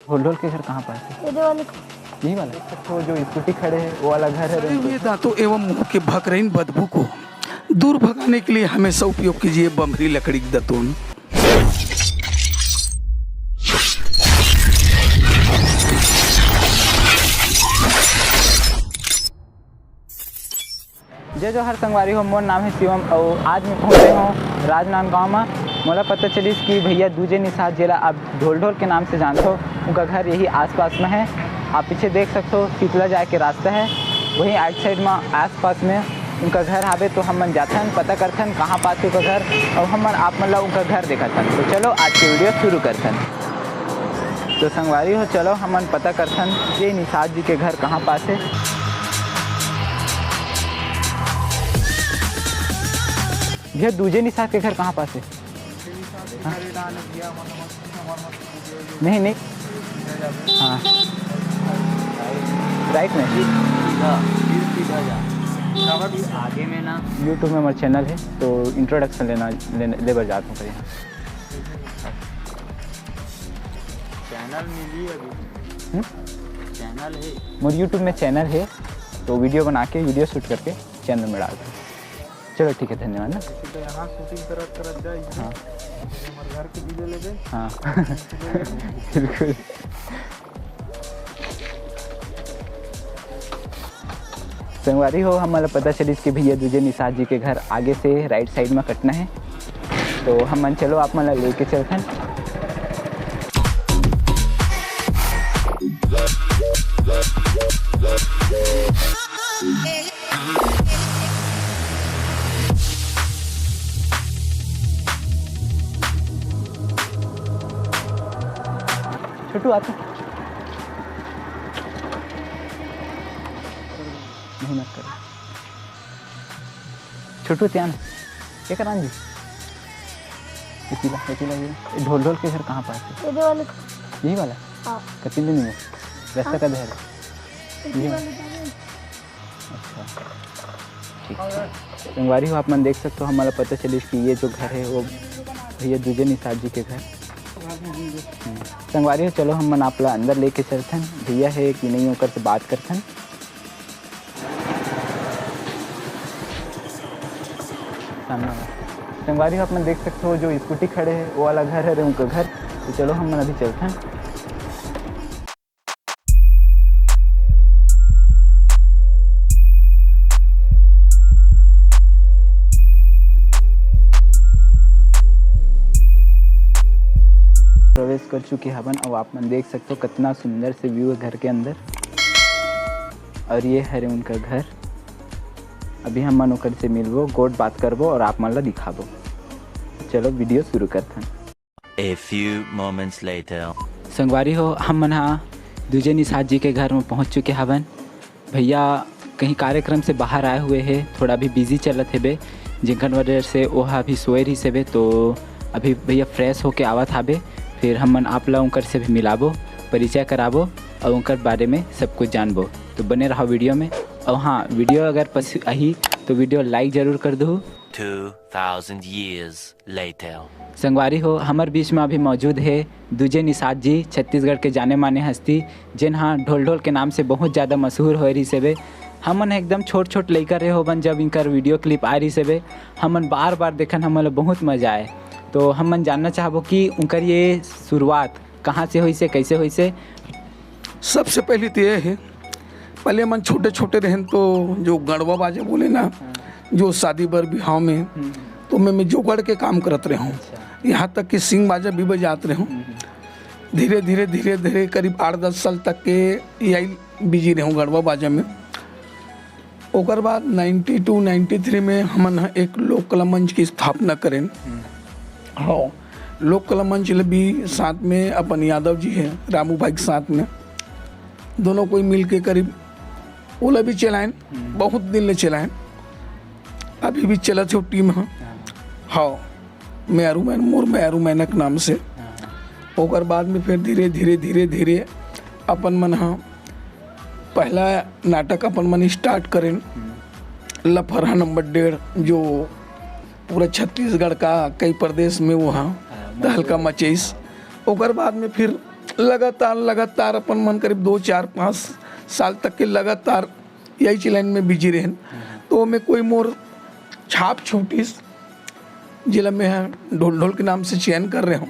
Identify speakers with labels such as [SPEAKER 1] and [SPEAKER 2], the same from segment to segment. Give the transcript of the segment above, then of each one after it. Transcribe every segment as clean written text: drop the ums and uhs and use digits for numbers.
[SPEAKER 1] ढोल के घर कहाँ पास है?
[SPEAKER 2] ये वाले
[SPEAKER 1] यही वाला तो जो स्कूटी खड़े है वो वाला घर है।
[SPEAKER 3] हुए दांतों एवं मुंह के भकरहीन बदबू को दूर भगाने के लिए हमेशा उपयोग कीजिए बम्हरी लकड़ी की दतून।
[SPEAKER 1] जय जोहार संगवारी हो, मोर नाम है शिवम और आज मैं पहुँचे हूँ राजनांदगांव में। मोला पता चली कि भैया दूजे निषाद जिला आप ढोल के नाम से जानते हो, उनका घर यही आसपास में है। आप पीछे देख सकते हो शीतला जाए के रास्ता है, वहीं आइट साइड में आसपास में उनका घर आवे। तो हम जाथन पता करथन कहाँ पास उनका घर और हम आप मतलब उनका घर देखा था। तो चलो आज की वीडियो शुरू करथन। तो संगवारी हो चलो हम पता करथन ये निषाद जी के घर कहाँ पास है। भैया दूजे निषाद के घर कहाँ पास है? हाँ? नहीं हाँ राइट में
[SPEAKER 4] आगे में ना
[SPEAKER 1] यूट्यूब में हमारा चैनल है तो इंट्रोडक्शन लेबर जाता हूँ यहाँ।
[SPEAKER 4] चैनल मिली अभी चैनल है
[SPEAKER 1] मेरे यूट्यूब में चैनल है तो वीडियो बना के वीडियो शूट करके चैनल में डालते हैं। चलो ठीक है, धन्यवाद ना।
[SPEAKER 4] तो यहाँ शूटिंग करत जाए।
[SPEAKER 1] हाँ
[SPEAKER 4] हमारे घर के वीडियो ले गए।
[SPEAKER 1] हाँ बिल्कुल। संगवारी हो हमारा पता चली कि भैया दूजे निषाद जी के घर आगे से राइट साइड में कटना है। तो हम चलो आप मतलब लेके चलते हैं। छोटू आते नहीं मत करो छोटू त्यान क्या करा जी ये ढोल के घर कहाँ पास है?
[SPEAKER 2] ये वाले
[SPEAKER 1] यही वाला
[SPEAKER 2] हाँ
[SPEAKER 1] कति दिन में रास्ता का देर
[SPEAKER 2] ये वाले
[SPEAKER 1] अच्छा ठीक है। संगवारी हो आप मन देख सकते हो हमारा पता चली कि ये जो घर है वो भैया दूजे निषाद जी के घर। संगवारी हो चलो हम मन आपला अंदर लेके चलथन भैया है कि नहीं होकर से बात करथन। सामने संगवारी हो आप मन देख सकते हो जो स्कूटी खड़े है वो वाला घर है उनका घर। तो चलो हम मन अभी चलथन। प्रवेश कर चुके हवन और आप मन देख सकते हो कितना सुंदर से व्यू है घर के अंदर। और ये है उनका घर। अभी हम मन ओकर से मिलबो गोट बात करबो और आप मन ला दिखाबो। चलो वीडियो शुरू करथन।
[SPEAKER 5] A few moments later.
[SPEAKER 1] संगवारी हो हम मन दूजे निषाद जी के घर में पहुंच चुके हवन। भैया कहीं कार्यक्रम से बाहर आए हुए हैं, थोड़ा भी बिजी चलत है बे जिनकर वजह से वह अभी सोए रही से बे। तो अभी भैया फ्रेश होके आवत हाबे। फिर हम मन आप ला उनकर से भी मिलाबो परिचय कराबो और उनकर बारे में सब कुछ जानबो। तो बने रहो वीडियो में। और हाँ वीडियो अगर पसंद आई तो वीडियो लाइक ज़रूर कर दो।
[SPEAKER 5] 2000 years later.
[SPEAKER 1] संगवारी हो हमारे बीच में अभी मौजूद है दूजे निषाद जी, छत्तीसगढ़ के जाने माने हस्ती जिन हाँ ढोल के नाम से बहुत ज़्यादा मशहूर हो रही से बे। हमन एकदम छोट लड़का रहे हो बन जब इनकर वीडियो क्लिप आ रही से बे हमन बार देखन हमन बहुत मज़ा आए। तो हम जानना चाहबो कि उनकर ये शुरुआत कहाँ से हुई से कैसे हुई से।
[SPEAKER 3] सबसे पहले तो ये है पहले मन छोटे रहें तो जो गड़वा बाजे बोले ना जो शादी बर बिहाव में तो मैं जोगड़ के काम करत रहा हूँ। यहाँ तक कि सिंग बाजा भी बजात रहा हूँ। धीरे धीरे करीब 8-10 साल तक के यही बिजी रहूँ गड़वा बाजा में। ओकर बाद 92-93 में हमन एक लोक कला मंच की स्थापना करें। हाँ लोक कला मंच भी साथ में अपन यादव जी है रामू भाई के साथ में दोनों कोई मिल के करीब ओला भी चलाएं, बहुत दिन ले चलाएं, अभी भी चलत हो टीम है। हाँ मैरू मैनक नाम से। ओकर बाद में फिर धीरे अपन मन हाँ पहला नाटक अपन मन स्टार्ट करें लफरहा नंबर 1.5 जो पूरा छत्तीसगढ़ का कई प्रदेश में वहाँ तहलका मचेस। ओकर बाद में फिर लगातार अपन मन करीब 2-4-5 साल तक के लगातार यही लाइन में बिजी रहे। तो मैं कोई मोर छाप छूटीस जिला में है ढोल ढोल के नाम से चयन कर रहे हूँ।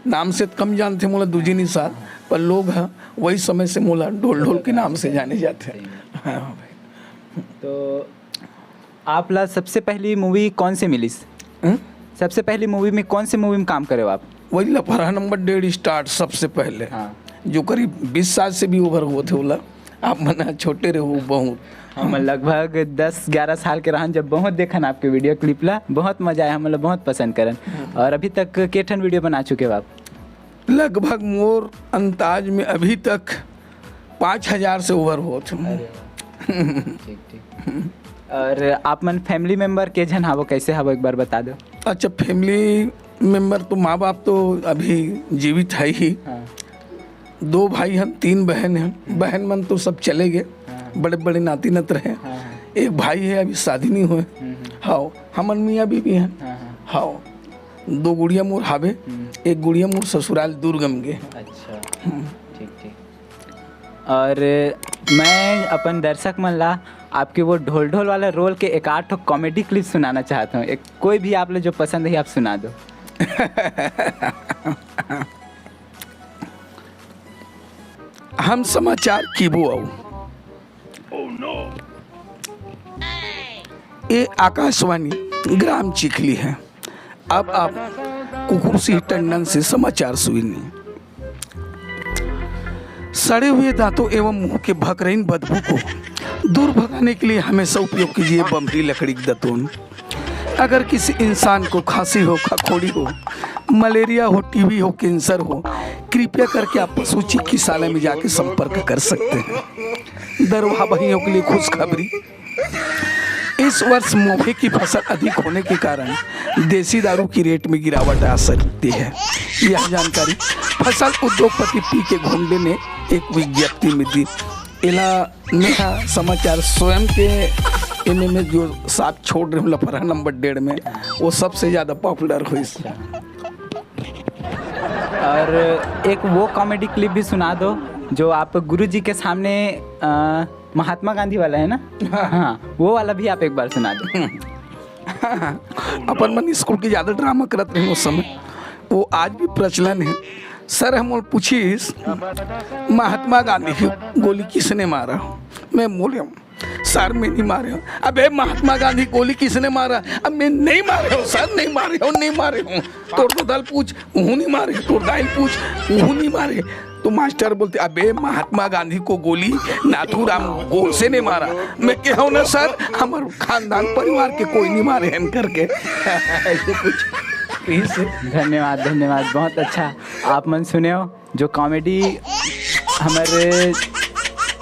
[SPEAKER 3] नाम से कम जानते मोला दूजी निषाद, पर लोग हैं वही समय से मोला ढोल ढोल के नाम से जाने जाते हैं। हाँ भाई।
[SPEAKER 1] तो आप ला सबसे पहली मूवी कौन से मिली? सबसे पहली मूवी में कौन सी मूवी में काम करे हो आप?
[SPEAKER 3] वही लफड़ा नंबर 1.5 स्टार्ट सबसे पहले।
[SPEAKER 1] हाँ।
[SPEAKER 3] जो करीब 20 साल से भी ओवर हुए थे बोला। आप मना छोटे रहो बहुत।
[SPEAKER 1] हम लगभग 10-11 साल के रहन जब बहुत देखन आपके वीडियो क्लिप ला, बहुत मजा आया, हम बहुत पसंद करन। और अभी तक केठन वीडियो बना चुके हो आप?
[SPEAKER 3] लगभग मोर अंदाज में अभी तक 5000 से ओवर हुए थे।
[SPEAKER 1] ठीक। और आप मन फैमिली मेंबर के जन हावो, कैसे हावो एक बार बता दो।
[SPEAKER 3] अच्छा, फैमिली मेंबर तो माँ बाप तो अभी जीवित है ही।
[SPEAKER 1] हाँ।
[SPEAKER 3] 2 भाई हैं, 3 बहन हैं। बहन मन तो सब चले गए, बड़े बड़े नाती नत रहे। एक भाई है अभी शादी नहीं हुए। हाँ, हमन मियाँ बीवी हैं। हाँ, 2 गुड़िया मोर हावे, एक गुड़िया मोर ससुराल दुर्गम गे।
[SPEAKER 1] अच्छा, ठीक। और मैं अपन दर्शक मन ला आपके वो ढोल ढोल वाला रोल के एक आठ कॉमेडी क्लिप सुनाना चाहता हूँ। एक कोई भी आप लोग जो पसंद है आप सुना दो।
[SPEAKER 3] हम समाचार कीबो आओ। ये आकाशवाणी ग्राम चिखली है। अब आप कुकुर सिंह टंडन से समाचार सुनिए। सड़े हुए दांतों एवं मुंह के भकरईन बदबू को दूर भगाने के लिए हमेशा उपयोग कीजिए बमरी लकड़ी की दतून। अगर किसी इंसान को खांसी हो, खखोड़ी हो, मलेरिया हो, टीबी हो, कैंसर हो, कृपया करके आप पशु चिकित्सालय में जाके संपर्क कर सकते हैं। दरवाहा भाइयों के लिए खुशखबरी, इस वर्ष मोहे की फसल अधिक होने के कारण देसी दारू की रेट में गिरावट आ सकती है। यह जानकारी फसल उद्योगपति पी के घोंडे ने एक विज्ञप्ति में दी। इला नेहा समाचार स्वयं के इन्हें में जो साथ छोड़ रहे लफड़ा नंबर 1.5 में वो सबसे ज़्यादा पॉपुलर हुई।
[SPEAKER 1] और एक वो कॉमेडी क्लिप भी सुना दो जो आप गुरुजी के सामने महात्मा गांधी वाला है ना। हाँ, वो वाला भी आप एक बार सुना दो।
[SPEAKER 3] अपन मन स्कूल के ज़्यादा ड्रामा करते रहे उस समय, वो आज भी प्रचलन है। सर हम पूछिस महात्मा गांधी की गोली किसने मारा? मैं बोले सर मैं नहीं मारे हूँ। अबे महात्मा गांधी गोली किसने मारा? अब मैं नहीं मारे हूँ सर, नहीं मारे हूँ। तोड़ तो दाल पूछ, वो नहीं मारे। तोड़ दाल पूछ, वो नहीं मारे। तो मास्टर बोलते अबे महात्मा गांधी को गोली नाथूराम गोडसे ने मारा। मैं कह हूँ ना सर, हमारे खानदान परिवार के कोई नहीं मारे हैं करके। ऐसे कुछ।
[SPEAKER 1] धन्यवाद, बहुत अच्छा आप मन सुने हो। जो कॉमेडी हमारे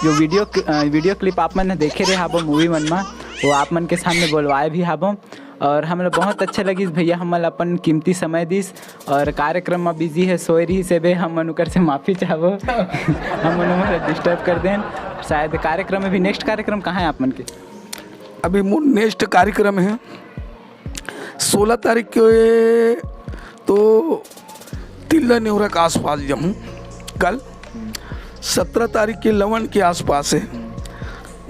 [SPEAKER 1] जो वीडियो क्लिप आप मन देखे रहे हाबो मूवी मन में, वो आप मन के सामने बोलवाए भी हाबो। और हमें बहुत अच्छा लगी भैया, हम अपन कीमती समय दिस और कार्यक्रम में बिजी है, सोए रही से बे हम उनकर से माफ़ी चाहबो। हम उन्हें डिस्टर्ब कर दें। शायद कार्यक्रम में भी नेक्स्ट कार्यक्रम कहाँ है आप मन के?
[SPEAKER 3] अभी मोर नेक्स्ट कार्यक्रम है 16 तारीख के, तो तिल्ला नेवरा के आसपास जाऊँ कल। 17 तारीख के लवन के आसपास है।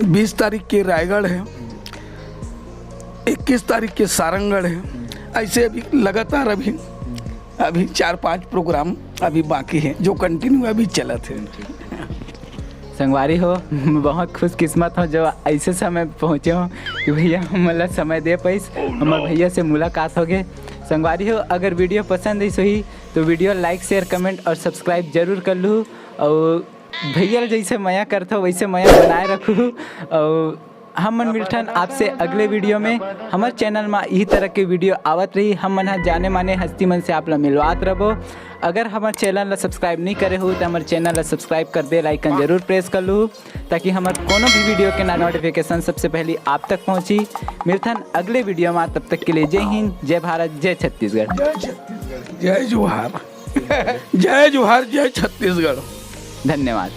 [SPEAKER 3] 20 तारीख के रायगढ़ है। 21 तारीख के सारंगढ़ है। ऐसे अभी लगातार अभी 4-5 प्रोग्राम अभी बाकी हैं जो कंटिन्यू अभी चला थे।
[SPEAKER 1] संगवारी हो, बहुत खुशकिस्मत हो जो ऐसे समय पहुँचे हो कि भैया मतलब समय दे पाइस, हमारे भैया से मुलाकात हो गए। संगवारी हो, अगर वीडियो पसंद आई सही तो वीडियो लाइक शेयर कमेंट और सब्सक्राइब जरूर कर लूँ। और भैया जैसे मया करते हो वैसे मया बनाए रखूँ। और हम मन मिलथन आपसे अगले वीडियो में। हमारे चैनल में यही तरह के वीडियो आवत रही। हम मन जाने माने हस्ती मन से आप ला मिलवात रहो। अगर हमारे चैनल ला सब्सक्राइब नहीं करे हो तो हमारे चैनल ला सब्सक्राइब कर दे, लाइकन जरूर प्रेस कर लूँ ताकि हमारे कोनो भी वीडियो के ना नोटिफिकेशन सबसे पहले आप तक पहुँची। मिलथन अगले वीडियो में, तब तक के लिए जय हिंद, जय भारत, जय छत्तीसगढ़।
[SPEAKER 3] जय जोहार। जय जोहार, जय छत्तीसगढ़।
[SPEAKER 1] धन्यवाद।